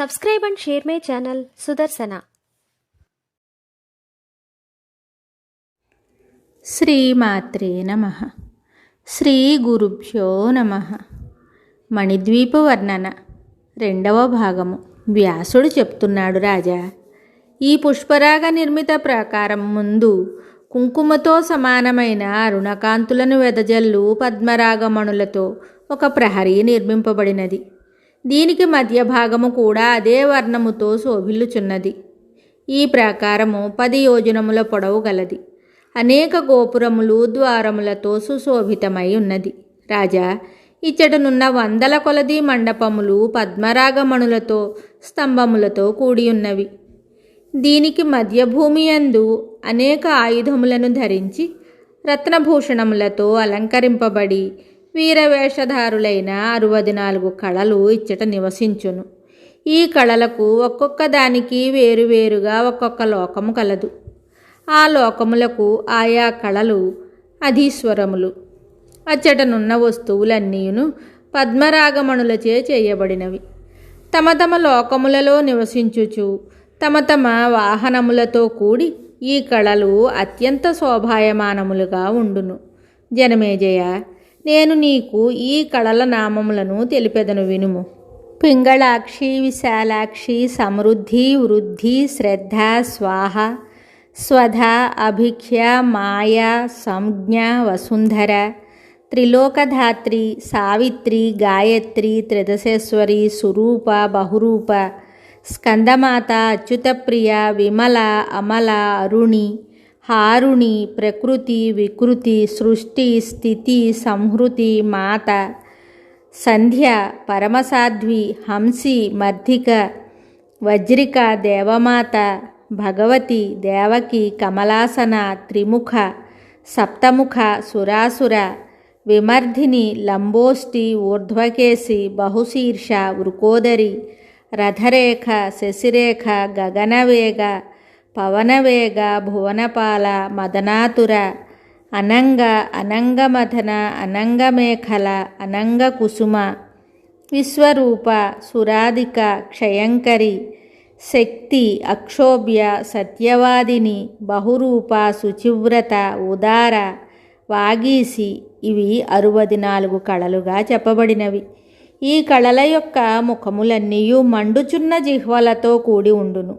Subscribe and share my channel Sudarsana. శ్రీమాత్రే నమః. శ్రీ గురుభ్యో నమః. మణిద్వీప వర్ణన 2వ భాగము. వ్యాసుడు చెప్తున్నాడు, రాజా, ఈ పుష్పరాగ నిర్మిత ప్రాకారం ముందు కుంకుమతో సమానమైన అరుణకాంతులను వెదజల్లు పద్మరాగమణులతో ఒక ప్రహరీ నిర్మింపబడినది. దీనికి మధ్య భాగము కూడా అదే వర్ణముతో శోభిల్లుచున్నది. ఈ ప్రాకారము 10 యోజనముల పొడవు గలది. అనేక గోపురములు ద్వారములతో సుశోభితమై ఉన్నది. రాజా, ఇచ్చటనున్న 100 కొలది మండపములు పద్మరాగమణులతో స్తంభములతో కూడి ఉన్నవి. దీనికి మధ్య భూమి యందు అనేక ఆయుధములను ధరించి రత్నభూషణములతో అలంకరింపబడి వీరవేషధారులైన 64 కళలు ఇచ్చట నివసించును. ఈ కళలకు ఒక్కొక్క దానికి వేరువేరుగా ఒక్కొక్క లోకము కలదు. ఆ లోకములకు ఆయా కళలు అధీశ్వరములు. అచ్చటనున్న వస్తువులన్నీయును పద్మరాగమణులచే చేయబడినవి. తమ తమ లోకములలో నివసించుచు తమ తమ వాహనములతో కూడి ఈ కళలు అత్యంత శోభాయమానములుగా ఉండును. జనమేజయ, నేను నీకు ఈ కళల నామములను తెలిపెదను, వినుము. పింగళాక్షి, విశాలాక్షి, సమృద్ధి, వృద్ధి, శ్రద్ధ, స్వాహ, స్వధ, అభిఖ్య, మాయా, సంజ్ఞ, వసుంధర, త్రిలోకధాత్రి, సావిత్రి, గాయత్రి, త్రిదశేశ్వరి, సురూప, బహురూప, స్కందమాత, అచ్యుతప్రియ, విమల, అమల, అరుణి, హారుణి, ప్రకృతి, వికృతి, సృష్టి, స్థితి, సంహృతి, మాత, సంధ్య, పరమసాధ్వి, హంసి, మర్ధిక, వజ్రిక, దేవమాత, భగవతి, దేవకి, కమలాసన, త్రిముఖ, సప్తముఖ, సురాసుర, విమర్ధిని, లంబోష్టి, ఊర్ధ్వకేశి, బహుశీర్ష, వృకోదరి, రథరేఖ, శశిరేఖ, గగనవేగ, పవనవేగ, భువనపాల, మదనాతుర, అనంగ, అనంగమథన, అనంగమేఖల, అనంగకుసుమ, విశ్వరూప, సురాధిక, క్షయంకరి, శక్తి, అక్షోభ్య, సత్యవాదిని, బహురూప, శుచివ్రత, ఉదార, వాగీసి, ఇవి 64 కళలుగా చెప్పబడినవి. ఈ కళల యొక్క ముఖములన్నీయు మండుచున్న జిహ్వలతో కూడి ఉండును.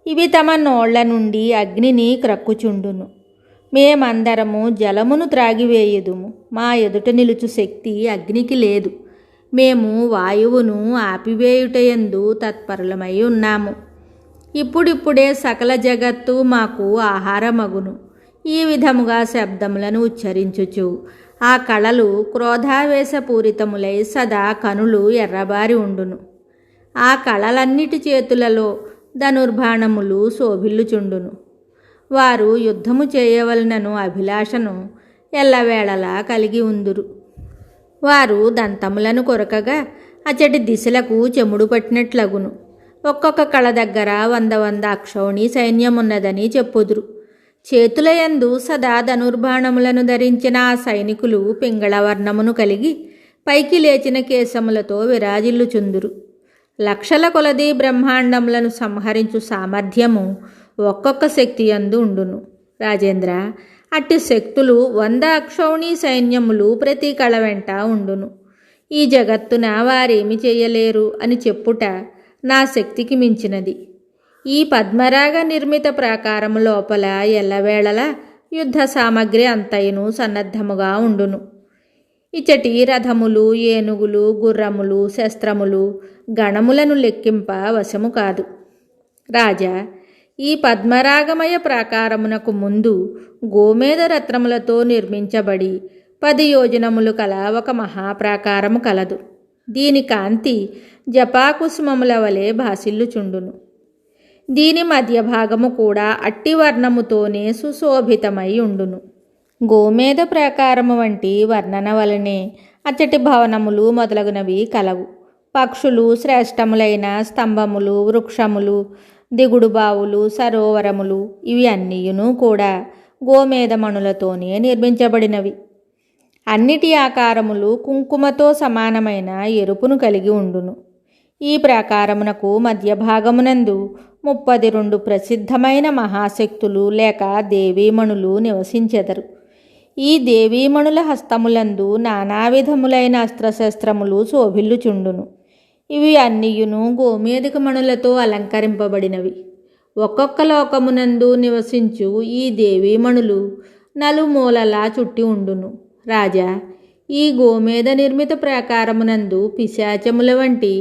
ఇవి తమ నోళ్ల నుండి అగ్నిని క్రక్కుచుండును. మేమందరము జలమును త్రాగివేయుదుము. మా ఎదుట నిలుచు శక్తి అగ్నికి లేదు. మేము వాయువును ఆపివేయుటయందు తత్పరులమై ఉన్నాము. ఇప్పుడిప్పుడే సకల జగత్తు మాకు ఆహారమగును. ఈ విధముగా శబ్దములను ఉచ్చరించుచు ఆ కళలు క్రోధావేశపూరితములై సదా కనులు ఎర్రబారి ఉండును. ఆ కళలన్నిటి చేతులలో ధనుర్బాణములు శోభిల్లుచుండును. వారు యుద్ధము చేయవలనను అభిలాషను ఎల్లవేళలా కలిగి ఉందురు. వారు దంతములను కొరకగా అచ్చటి దిశలకు చెముడు పట్టినట్లగును. ఒక్కొక్క కళ దగ్గర 100 అక్షౌణి సైన్యమున్నదని చెప్పుదురు. చేతులయందు సదా ధనుర్బాణములను ధరించిన ఆ సైనికులు పింగళవర్ణమును కలిగి పైకి లేచిన కేశములతో విరాజిల్లుచుందురు. లక్షల కొలది బ్రహ్మాండములను సంహరించు సామర్థ్యము ఒక్కొక్క శక్తి యందు ఉండును. రాజేంద్ర, అట్టి శక్తులు 100 అక్షౌణి సైన్యములు ప్రతి కళ వెంట ఉండును. ఈ జగత్తున వారేమి చేయలేరు అని చెప్పుట నా శక్తికి మించినది. ఈ పద్మరాగ నిర్మిత ప్రాకారము లోపల ఎల్లవేళలా యుద్ధ సామగ్రి అంతయును సన్నద్ధముగా ఉండును. ఇచ్చటి రథములు, ఏనుగులు, గుర్రములు, శస్త్రములు, గణములను లెక్కింప వశము కాదు. రాజా, ఈ పద్మరాగమయ ప్రాకారమునకు ముందు గోమేధ రత్నములతో నిర్మించబడి 10 యోజనములు కల ఒక మహాప్రాకారము కలదు. దీని కాంతి జపాకుసుమముల వలె భాసిల్లుచుండును. దీని మధ్య భాగము కూడా అట్టి వర్ణముతోనే సుశోభితమై ఉండును. గోమేధ ప్రాకారము వంటి వర్ణన వలనే అచ్చటి భవనములు మొదలగునవి కలవు. పక్షులు, శ్రేష్టములైన స్తంభములు, వృక్షములు, దిగుడు బావులు, సరోవరములు, ఇవి అన్నీయును కూడా గోమేధమణులతోనే నిర్మించబడినవి. అన్నిటి ఆకారములు కుంకుమతో సమానమైన ఎరుపును కలిగి ఉండును. ఈ ప్రాకారమునకు మధ్య భాగమునందు 32 ప్రసిద్ధమైన మహాశక్తులు లేక దేవీమణులు నివసించెదరు. ఈ దేవీమణుల హస్తములందు నానావిధములైన అస్త్రశస్త్రములు శోభిల్లుచుండును. ఇవి అన్నియును గోమేధిక మణులతో అలంకరింపబడినవి. ఒక్కొక్క లోకమునందు నివసించు ఈ దేవీమణులు నలుమూలలా చుట్టి ఉండును. రాజా, ఈ గోమేధ నిర్మిత ప్రాకారమునందు పిశాచముల వంటి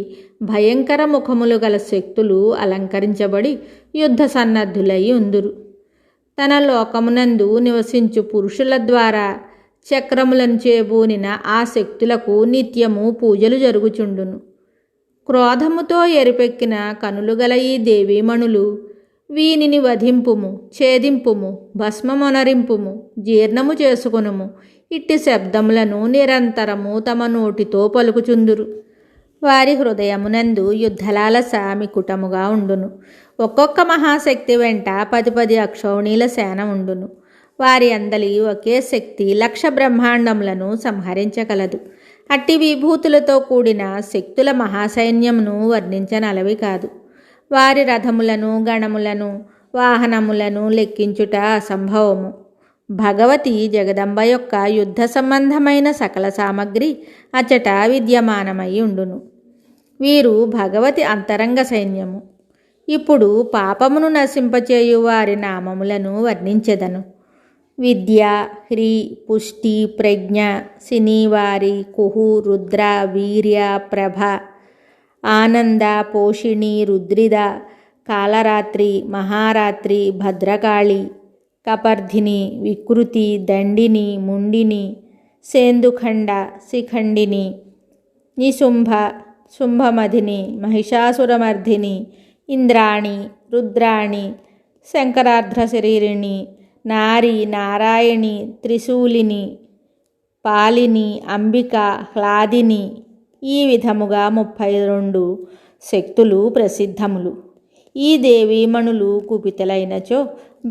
భయంకర ముఖములు గల శక్తులు అలంకరించబడి యుద్ధ సన్నద్ధులై ఉందురు. తన లోకమునందు నివసించు పురుషుల ద్వారా చక్రములను చేబూనిన ఆ శక్తులకు నిత్యము పూజలు జరుగుచుండును. క్రోధముతో ఎరిపెక్కిన కనులు గల ఈ దేవీమణులు వీనిని వధింపుము, ఛేదింపుము, భస్మమొనరింపుము, జీర్ణము చేసుకొనుము ఇట్టి శబ్దములను నిరంతరము తమ నోటితో పలుకుచుందురు. వారి హృదయమునందు యుద్ధలాలస మికుటముగా ఉండును. ఒక్కొక్క మహాశక్తి వెంట 10 అక్షౌణీల సేన ఉండును. వారి అందలి ఒకే శక్తి 1,00,000 బ్రహ్మాండములను సంహరించగలదు. అట్టి విభూతులతో కూడిన శక్తుల మహాసైన్యమును వర్ణించనలవి కాదు. వారి రథములను, గణములను, వాహనములను లెక్కించుట అసంభవము. భగవతి జగదంబ యొక్క యుద్ధ సంబంధమైన సకల సామగ్రి అచట విద్యమానమై ఉండును. వీరు భగవతి అంతరంగ సైన్యము. ఇప్పుడు పాపమును నశింపచేయు వారి నామములను వర్ణించెదను. విద్య, హ్రీ, పుష్టి, ప్రజ్ఞ, శనివారి, కుహు, రుద్ర, వీర్య, ప్రభ, ఆనంద, పోషిణి, రుద్రిద, కాలరాత్రి, మహారాత్రి, భద్రకాళి, కపర్ధిని, వికృతి, దండిని, ముండిని, సేందుఖండ, శిఖండిని, నిశుంభ, శుంభమధిని, మహిషాసురమర్ధిని, ఇంద్రాణి, రుద్రాణి, శంకరార్ధ శరీరిణి, నారి, నారాయణి, త్రిశూలిని, పాలిని, అంబిక, హ్లాదిని, ఈ విధముగా 32 శక్తులు ప్రసిద్ధములు. ఈ దేవీమణులు కుపితలైనచో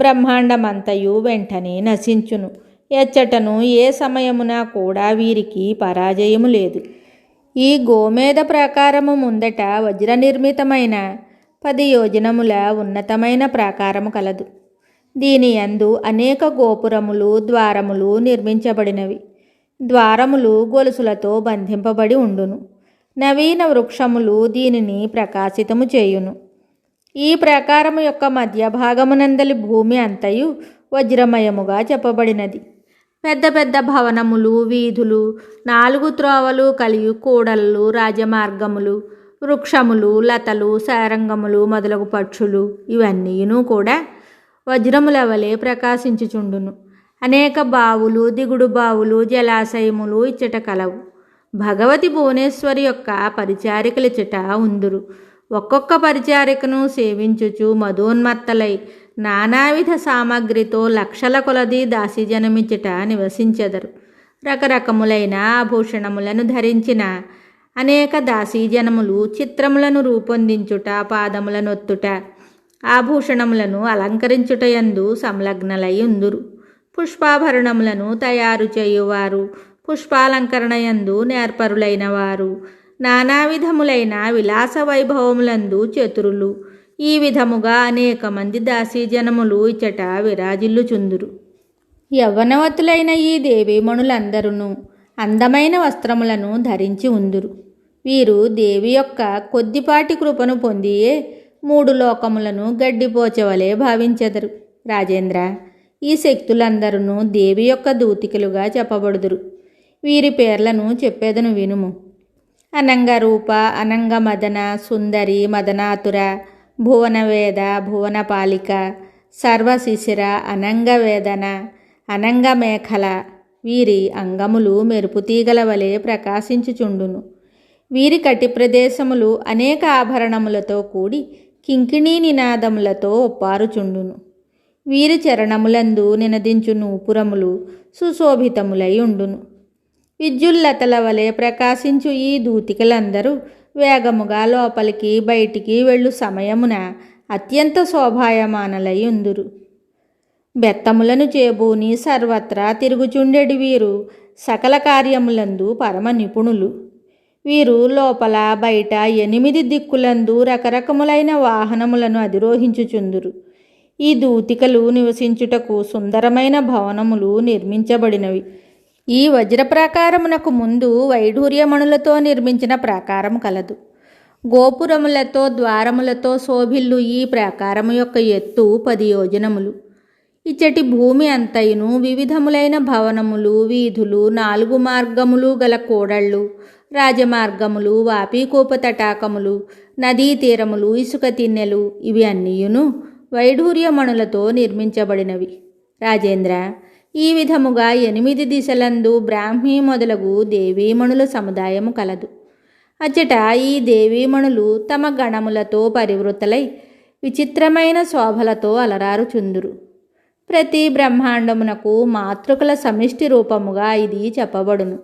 బ్రహ్మాండమంతయు వెంటనే నశించును. ఎచ్చటను ఏ సమయమున కూడా వీరికి పరాజయము లేదు. ఈ గోమేధ ప్రాకారము ముందట వజ్రనిర్మితమైన 10 యోజనముల ఉన్నతమైన ప్రాకారము కలదు. దీని యందు అనేక గోపురములు, ద్వారములు నిర్మించబడినవి. ద్వారములు గొలుసులతో బంధింపబడి ఉండును. నవీన వృక్షములు దీనిని ప్రకాశితము చేయును. ఈ ప్రాకారము యొక్క మధ్య భాగమునందలి భూమి అంతయు వజ్రమయముగా చెప్పబడినది. పెద్ద పెద్ద భవనములు, వీధులు, 4 త్రోవలు కలియు కూడళ్ళు, రాజమార్గములు, వృక్షములు, లతలు, సారంగములు మొదలగు పక్షులు ఇవన్నీయును కూడా వజ్రముల వలె ప్రకాశించుచుండును. అనేక బావులు, దిగుడు బావులు, జలాశయములు ఇచ్చట కలవు. భగవతి భువనేశ్వరి యొక్క పరిచారికలిచ్చట ఉందురు. ఒక్కొక్క పరిచారికను సేవించుచు మధోన్మత్తలై నానావిధ సామగ్రితో లక్షల కొలది దాసీజనమిచ్చట నివసించెదరు. రకరకములైన ఆభూషణములను ధరించిన అనేక దాసీజనములు చిత్రములను రూపొందించుట, పాదములనొత్తుట, ఆభూషణములను అలంకరించుటయందు సంలగ్నలై ఉందురు. పుష్పాభరణములను తయారు చేయువారు, పుష్పాలంకరణయందు నేర్పరులైన వారు, నానావిధములైన విలాస వైభవములందు చతురులు, ఈ విధముగా అనేక మంది దాసీజనములు ఇచ్చట విరాజిల్లుచుందురు. యవ్వనవతులైన ఈ దేవీమణులందరూ అందమైన వస్త్రములను ధరించి ఉందురు. వీరు దేవి యొక్క కొద్దిపాటి కృపను పొందియే 3 లోకములను గడ్డిపోచవలే భావించెదరు. రాజేంద్ర, ఈ శక్తులందరూ దేవి యొక్క దూతికలుగా చెప్పబడుదురు. వీరి పేర్లను చెప్పేదను వినుము. అనంగరూప, అనంగమదన, సుందరి, మదనాతుర, భువనవేద, భువనపాలిక, సర్వశిశిర, అనంగవేదన, అనంగమేఖల. వీరి అంగములు మెరుపుతీగల వలె ప్రకాశించుచుండును. వీరి కటి ప్రదేశములు అనేక ఆభరణములతో కూడి కింకిణీ నినాదములతో ఒప్పారుచుండును. వీరి చరణములందు నినదించు నూపురములు సుశోభితములై ఉండును. విద్యుల్లతల వలె ప్రకాశించు ఈ దూతికలందరూ వేగముగా లోపలికి బయటికి వెళ్ళు సమయమున అత్యంత శోభాయమానలై ఉందురు. బెత్తములను చేబూని సర్వత్రా తిరుగుచుండెడి వీరు సకల కార్యములందు పరమ నిపుణులు. వీరు లోపల బయట 8 దిక్కులందు రకరకములైన వాహనములను అధిరోహించుచుందురు. ఈ దూతికలు నివసించుటకు సుందరమైన భవనములు నిర్మించబడినవి. ఈ వజ్రప్రాకారమునకు ముందు వైఢూర్యమణులతో నిర్మించిన ప్రాకారం కలదు. గోపురములతో ద్వారములతో శోభిల్లు ఈ ప్రాకారము యొక్క ఎత్తు 10 యోజనములు. ఇచ్చటి భూమి అంతయును వివిధములైన భవనములు, వీధులు, 4 మార్గములు గల కూడళ్ళు, రాజమార్గములు, వాపీకూప తటాకములు, నదీ తీరములు, ఇసుక తిన్నెలు ఇవి అన్నీయును వైఢూర్యమణులతో నిర్మించబడినవి. రాజేంద్ర, ఈ విధముగా 8 దిశలందు బ్రాహ్మీ మొదలగు దేవీమణుల సముదాయము కలదు. అచ్చట ఈ దేవీమణులు తమ గణములతో పరివృతలై విచిత్రమైన శోభలతో అలరారుచుందురు. ప్రతి బ్రహ్మాండమునకు మాతృకల సమిష్టి రూపముగా ఇది చెప్పబడును.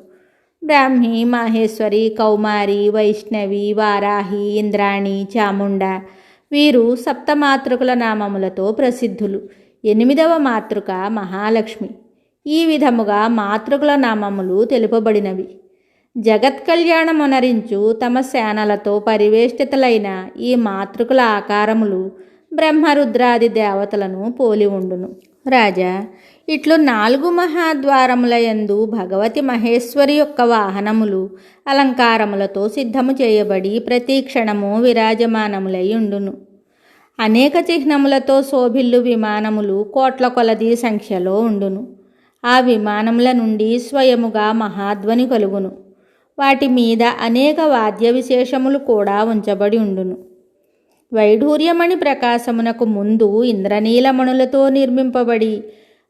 బ్రాహ్మి, మాహేశ్వరి, కౌమారి, వైష్ణవి, వారాహి, ఇంద్రాణి, చాముండ వీరు సప్తమాతృకుల నామములతో ప్రసిద్ధులు. 8వ మాతృక మహాలక్ష్మి. ఈ విధముగా మాతృకుల నామములు తెలుపబడినవి. జగత్కళ్యాణమునరించు తమ సేనలతో పరివేష్టితులైన ఈ మాతృకుల ఆకారములు బ్రహ్మరుద్రాది దేవతలను పోలి ఉండును. రాజా, ఇట్లు 4 మహాద్వారములయందు భగవతి మహేశ్వరి యొక్క వాహనములు అలంకారములతో సిద్ధము చేయబడి ప్రతి క్షణము విరాజమానములై ఉండును. అనేక చిహ్నములతో శోభిల్లు విమానములు కోట్ల కొలది సంఖ్యలో ఉండును. ఆ విమానముల నుండి స్వయముగా మహాధ్వని కలుగును. వాటి మీద అనేక వాద్య విశేషములు కూడా ఉంచబడి ఉండును. వైఢూర్యమణి ప్రకాశమునకు ముందు ఇంద్రనీలమణులతో నిర్మింపబడి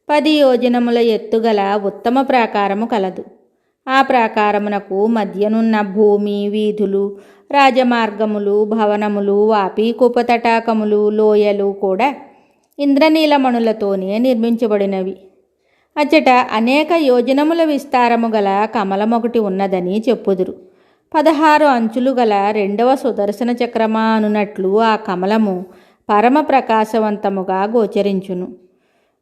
10 యోజనముల ఎత్తుగల ఉత్తమ ప్రాకారము కలదు. ఆ ప్రాకారమునకు మధ్యనున్న భూమి, వీధులు, రాజమార్గములు, భవనములు, వాపీకూప తటాకములు, లోయలు కూడా ఇంద్రనీలమణులతోనే నిర్మించబడినవి. అచ్చట అనేక యోజనముల విస్తారము గల కమలమొకటి ఉన్నదని చెప్పుదురు. 16 అంచులు గల 2వ సుదర్శన చక్రమా అనునట్లు ఆ కమలము పరమ ప్రకాశవంతముగా గోచరించును.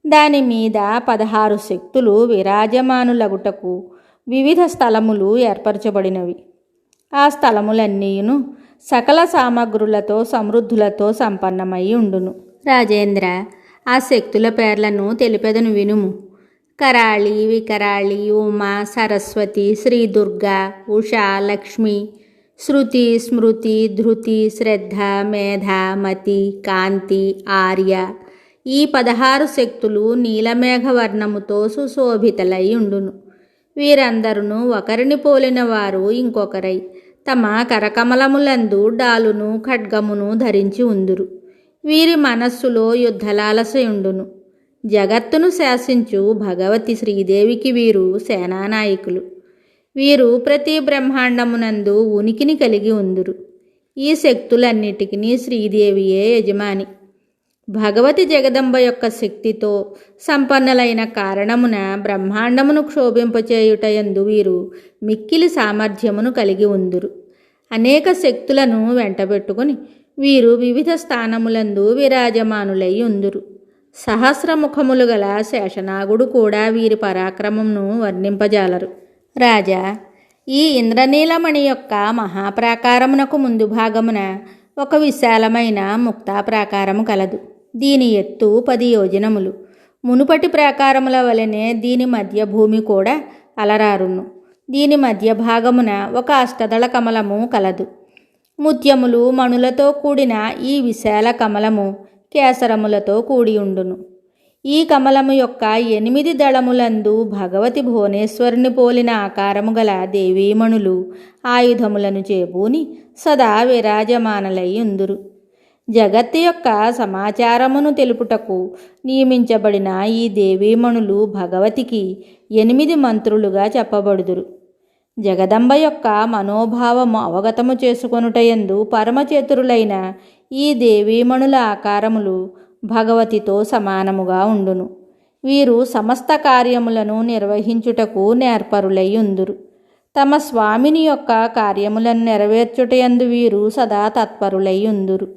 దాని మీద 16 శక్తులు విరాజమానులగుటకు వివిధ స్థలములు ఏర్పరచబడినవి. ఆ స్థలములన్నీయును సకల సామగ్రులతో సమృద్ధులతో సంపన్నమై ఉండును. రాజేంద్ర, ఆ శక్తుల పేర్లను తెలిపెదను వినుము. కరాళి, వికరాళి, ఉమా, సరస్వతి, శ్రీ దుర్గా, ఉషా, లక్ష్మి, శృతి, స్మృతి, ధృతి, శ్రద్ధ, మేధ, మతి, కాంతి, ఆర్య. ఈ 16 శక్తులు నీలమేఘవర్ణముతో సుశోభితలై ఉండును. వీరందరూ ఒకరిని పోలిన వారు ఇంకొకరై తమ కరకమలములందు డాలును ఖడ్గమును ధరించి ఉందురు. వీరి మనస్సులో యుద్ధలాలసయుండును. జగత్తును శాసించు భగవతి శ్రీదేవికి వీరు సేనానాయకులు. వీరు ప్రతి బ్రహ్మాండమునందు ఉనికిని కలిగి ఉందురు. ఈ శక్తులన్నిటికీ శ్రీదేవియే యజమాని. భగవతి జగదంబ యొక్క శక్తితో సంపన్నలైన కారణమున బ్రహ్మాండమును క్షోభింపచేయుటయందు వీరు మిక్కిలి సామర్థ్యమును కలిగి ఉందురు. అనేక శక్తులను వెంటబెట్టుకుని వీరు వివిధ స్థానములందు విరాజమానులై ఉందురు. సహస్రముఖములు గల శేషనాగుడు కూడా వీరి పరాక్రమమును వర్ణింపజాలరు. రాజా, ఈ ఇంద్రనీలమణి యొక్క మహాప్రాకారమునకు ముందు భాగమున ఒక విశాలమైన ముక్తా ప్రాకారము కలదు. దీని ఎత్తు 10 యోజనములు. మునుపటి ప్రాకారముల వలనే దీని మధ్య భూమి కూడా అలరారును. దీని మధ్య భాగమున ఒక అష్టదళ కమలము కలదు. ముత్యములు, మణులతో కూడిన ఈ విశాల కమలము కేసరములతో కూడి ఉండును. ఈ కమలము యొక్క 8 దళములందు భగవతి భువనేశ్వరుని పోలిన ఆకారము గల దేవీమణులు ఆయుధములను చేబూని సదా విరాజమానలై ఉందురు. జగత్తు యొక్క సమాచారమును తెలుపుటకు నియమించబడిన ఈ దేవీమణులు భగవతికి 8 మంత్రులుగా చెప్పబడుదురు. జగదంబ యొక్క మనోభావము అవగతము చేసుకొనుటయందు పరమచేతురులైన ఈ దేవీమణుల ఆకారములు భగవతితో సమానముగా ఉండును. వీరు సమస్త కార్యములను నిర్వహించుటకు నేర్పరులై ఉందురు. తమ స్వామిని యొక్క కార్యములను నెరవేర్చుటయందు వీరు సదా తత్పరులై ఉందురు.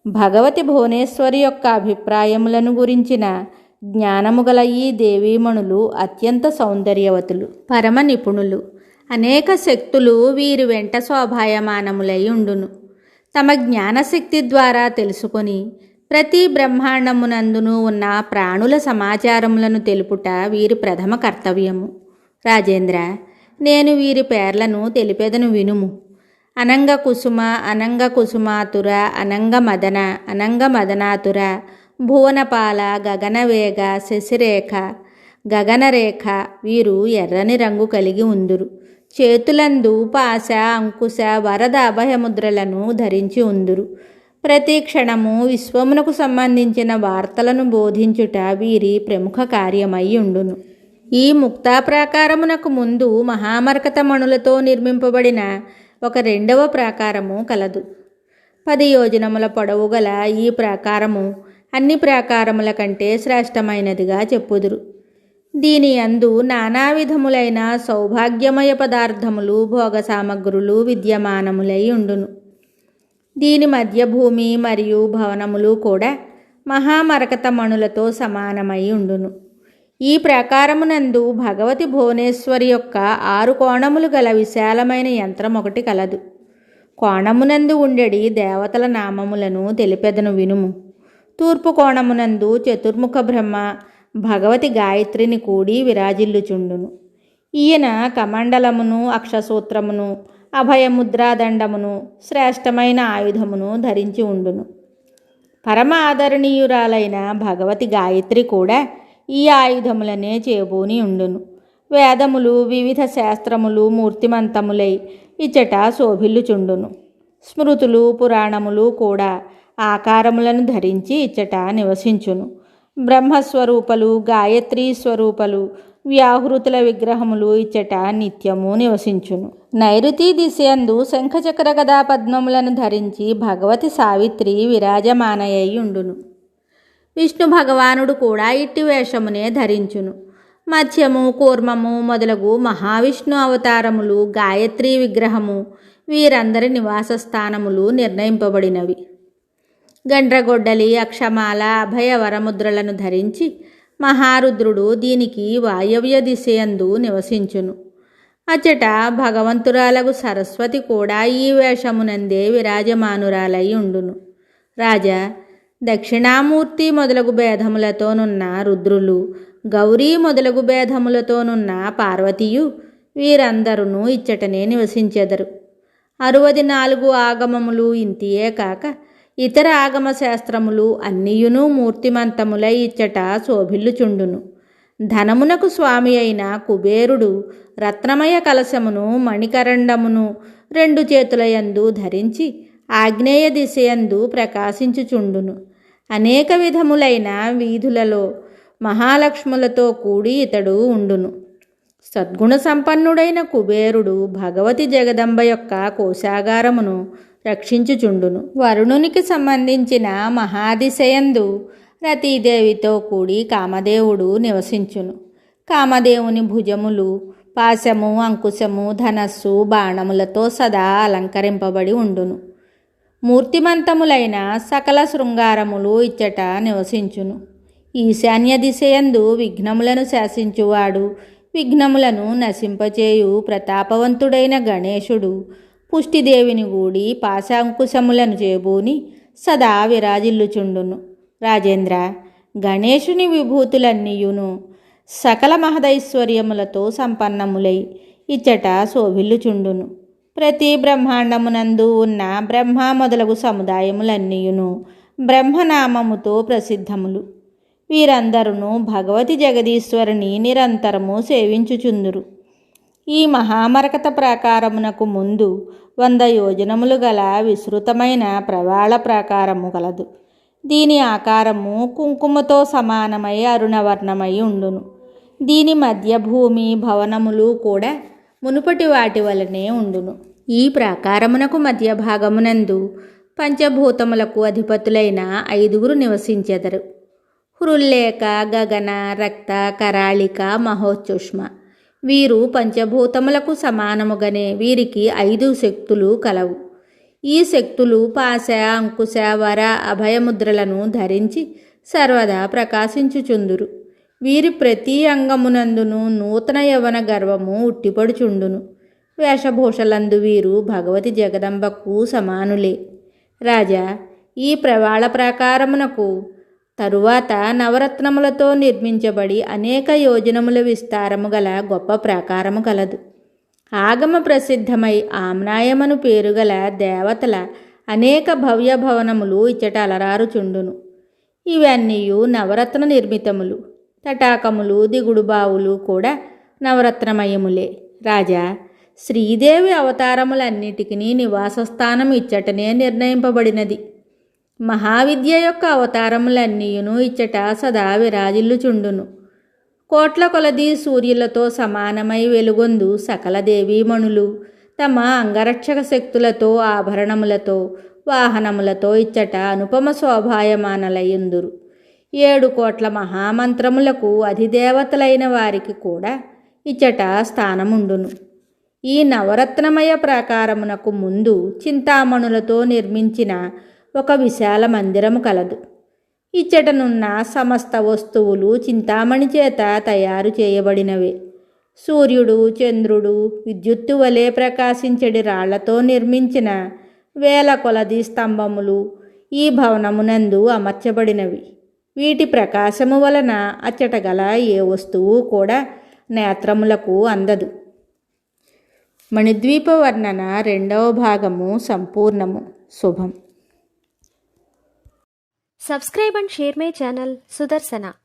భగవతి భువనేశ్వరి యొక్క అభిప్రాయములను గురించిన జ్ఞానము గల ఈ దేవీమణులు అత్యంత సౌందర్యవతులు, పరమ నిపుణులు. అనేక శక్తులు వీరి వెంట శోభాయమానములై ఉండును. తమ జ్ఞానశక్తి ద్వారా తెలుసుకొని ప్రతి బ్రహ్మాండమునందును ఉన్న ప్రాణుల సమాచారములను తెలుపుట వీరి ప్రథమ కర్తవ్యము. రాజేంద్ర, నేను వీరి పేర్లను తెలిపెదను వినుము. అనంగ కుసుమ, అనంగ కుసుమాతుర, అనంగ మదన, అనంగ మదనాతుర, భువనపాల, గగనవేగ, శశిరేఖ, గగనరేఖ. వీరు ఎర్రని రంగు కలిగి ఉందురు. చేతులందు పాశ, అంకుశ, వరద అభయముద్రలను ధరించి ఉందురు. ప్రతి క్షణము విశ్వమునకు సంబంధించిన వార్తలను బోధించుట వీరి ప్రముఖ కార్యమై ఉండును. ఈ ముక్తా ప్రాకారమునకు ముందు మహామరకత మణులతో నిర్మింపబడిన ఒక రెండవ ప్రాకారము కలదు. 10 యోజనముల పొడవు గల ఈ ప్రాకారము అన్ని ప్రాకారముల కంటే శ్రేష్టమైనదిగా చెప్పుదురు. దీని యందు నానా విధములైన సౌభాగ్యమయ పదార్థములు, భోగ సామగ్రులు విద్యమానములై ఉండును. దీని మధ్య భూమి మరియు భవనములు కూడా మహామరకత మణులతో సమానమై ఉండును. ఈ ప్రాకారమునందు భగవతి భువనేశ్వరి యొక్క 6 కోణములు గల విశాలమైన యంత్రం ఒకటి కలదు. కోణమునందు ఉండెడి దేవతల నామములను తెలిపెదను వినుము. తూర్పు కోణమునందు చతుర్ముఖ బ్రహ్మ భగవతి గాయత్రిని కూడి విరాజిల్లుచుండును. ఈయన కమండలమును, అక్షసూత్రమును, అభయముద్రాదండమును, శ్రేష్టమైన ఆయుధమును ధరించి ఉండును. పరమ ఆదరణీయురాలైన భగవతి గాయత్రి కూడా ఈ ఆయుధములనే చేబూని ఉండును. వేదములు, వివిధ శాస్త్రములు మూర్తిమంతములై ఇచ్చట శోభిల్లుచుండును. స్మృతులు, పురాణములు కూడా ఆకారములను ధరించి ఇచ్చట నివసించును. బ్రహ్మస్వరూపలు, గాయత్రీ స్వరూపలు, వ్యాహృతుల విగ్రహములు ఇచ్చట నిత్యము నివసించును. నైరుతి దిశయందు శంఖచక్ర గదా పద్మములను ధరించి భగవతి సావిత్రి విరాజమానయై ఉండును. విష్ణు భగవానుడు కూడా ఇట్టి వేషమునే ధరించును. మత్స్యము, కూర్మము మొదలగు మహావిష్ణు అవతారములు, గాయత్రీ విగ్రహము వీరందరి నివాస స్థానములు నిర్ణయింపబడినవి. గండ్రగొడ్డలి, అక్షమాల, అభయ వరముద్రలను ధరించి మహారుద్రుడు దీనికి వాయవ్య దిశయందు నివసించును. అచ్చట భగవంతురాలగు సరస్వతి కూడా ఈ వేషమునందే విరాజమానురాలై ఉండును. రాజా, దక్షిణామూర్తి మొదలగు భేదములతోనున్న రుద్రులు, గౌరీ మొదలగు భేదములతోనున్న పార్వతీయు వీరందరూ ఇచ్చటనే నివసించెదరు. 64 ఆగమములు ఇంతియే కాక ఇతర ఆగమ శాస్త్రములు అన్నియును మూర్తిమంతములై ఇచ్చట శోభిల్లుచుండును. ధనమునకు స్వామి అయిన కుబేరుడు రత్నమయ కలశమును, మణికరండమును 2 చేతులయందు ధరించి ఆగ్నేయ దిశయందు ప్రకాశించుచుండును. అనేక విధములైన వీధులలో మహాలక్ష్ములతో కూడి ఇతడు ఉండును. సద్గుణ సంపన్నుడైన కుబేరుడు భగవతి జగదంబ యొక్క కోశాగారమును రక్షించుచుండును. వరుణునికి సంబంధించిన మహాదిశయందు రతీదేవితో కూడి కామదేవుడు నివసించును. కామదేవుని భుజములు పాశము, అంకుశము, ధనస్సు, బాణములతో సదా అలంకరింపబడి ఉండును. మూర్తిమంతములైన సకల శృంగారములు ఇచ్చట నివసించును. ఈశాన్య దిశయందు విఘ్నములను శాసించువాడు, విఘ్నములను నశింపచేయు ప్రతాపవంతుడైన గణేశుడు పుష్టిదేవిని గూడి పాశాంకుశములను చేబూని సదా విరాజిల్లుచుండును. రాజేంద్ర, గణేశుని విభూతులన్నీయును సకల మహదైశ్వర్యములతో సంపన్నములై ఇచ్చట శోభిల్లుచుండును. ప్రతి బ్రహ్మాండమునందు ఉన్న బ్రహ్మ మొదలగు సముదాయములన్నీయును బ్రహ్మనామముతో ప్రసిద్ధములు. వీరందరూ భగవతి జగదీశ్వరిని నిరంతరము సేవించుచుందురు. ఈ మహామరకత ప్రాకారమునకు ముందు 100 యోజనములు గల విస్తృతమైన ప్రవాళ ప్రాకారము కలదు. దీని ఆకారము కుంకుమతో సమానమై అరుణవర్ణమై ఉండును. దీని మధ్య భూమి, భవనములు కూడా మునుపటి వాటి వలనే ఉండును. ఈ ప్రాకారమునకు మధ్య భాగమునందు పంచభూతములకు అధిపతులైన 5 నివసించెదరు. హృల్లేఖ, గగన, రక్త, కరాళిక, మహోచ్చుష్మ. వీరు పంచభూతములకు సమానముగానే వీరికి 5 శక్తులు కలవు. ఈ శక్తులు పాశ, అంకుశ, వర, అభయముద్రలను ధరించి సర్వదా ప్రకాశించుచుందురు. వీరి ప్రతి అంగమునందును నూతన యవన గర్వము ఉట్టిపడుచుండును. వేషభూషలందు వీరు భగవతి జగదంబకు సమానులే. రాజా, ఈ ప్రవాళ ప్రాకారమునకు తరువాత నవరత్నములతో నిర్మించబడి అనేక యోజనముల విస్తారము గల గొప్ప ప్రాకారము కలదు. ఆగమ ప్రసిద్ధమై ఆమ్నాయమను పేరుగల దేవతల అనేక భవ్య భవనములు ఇచ్చట అలరారుచుండును. ఇవన్నీయు నవరత్న నిర్మితములు. తటాకములు, దిగుడు బావులు కూడా నవరత్నమయములే. రాజా, శ్రీదేవి అవతారములన్నిటికీ నివాసస్థానం ఇచ్చటనే నిర్ణయింపబడినది. మహావిద్య యొక్క అవతారములన్నీయును ఇచ్చట సదా విరాజిల్లుచుండును. కోట్ల కొలది సూర్యులతో సమానమై వెలుగొందు సకల దేవీమణులు తమ అంగరక్షక శక్తులతో, ఆభరణములతో, వాహనములతో ఇచ్చట అనుపమ శోభాయమానలయ్యుందురు. 7 కోట్ల మహామంత్రములకు అధిదేవతలైన వారికి కూడా ఇచ్చట స్థానముండును. ఈ నవరత్నమయ ప్రాకారమునకు ముందు చింతామణులతో నిర్మించిన ఒక విశాల మందిరము కలదు. ఇచ్చటనున్న సమస్త వస్తువులు చింతామణి చేత తయారు చేయబడినవే. సూర్యుడు, చంద్రుడు విద్యుత్తు వలె ప్రకాశించడి రాళ్లతో నిర్మించిన వేల కొలది స్తంభములు ఈ భవనమునందు అమర్చబడినవి. వీటి ప్రకాశము వలన అచ్చట గల ఏ వస్తువు కూడా నేత్రములకు అందదు. మణిద్వీప వర్ణన 2వ భాగము సంపూర్ణము. శుభం. Subscribe and share my channel Sudarsana.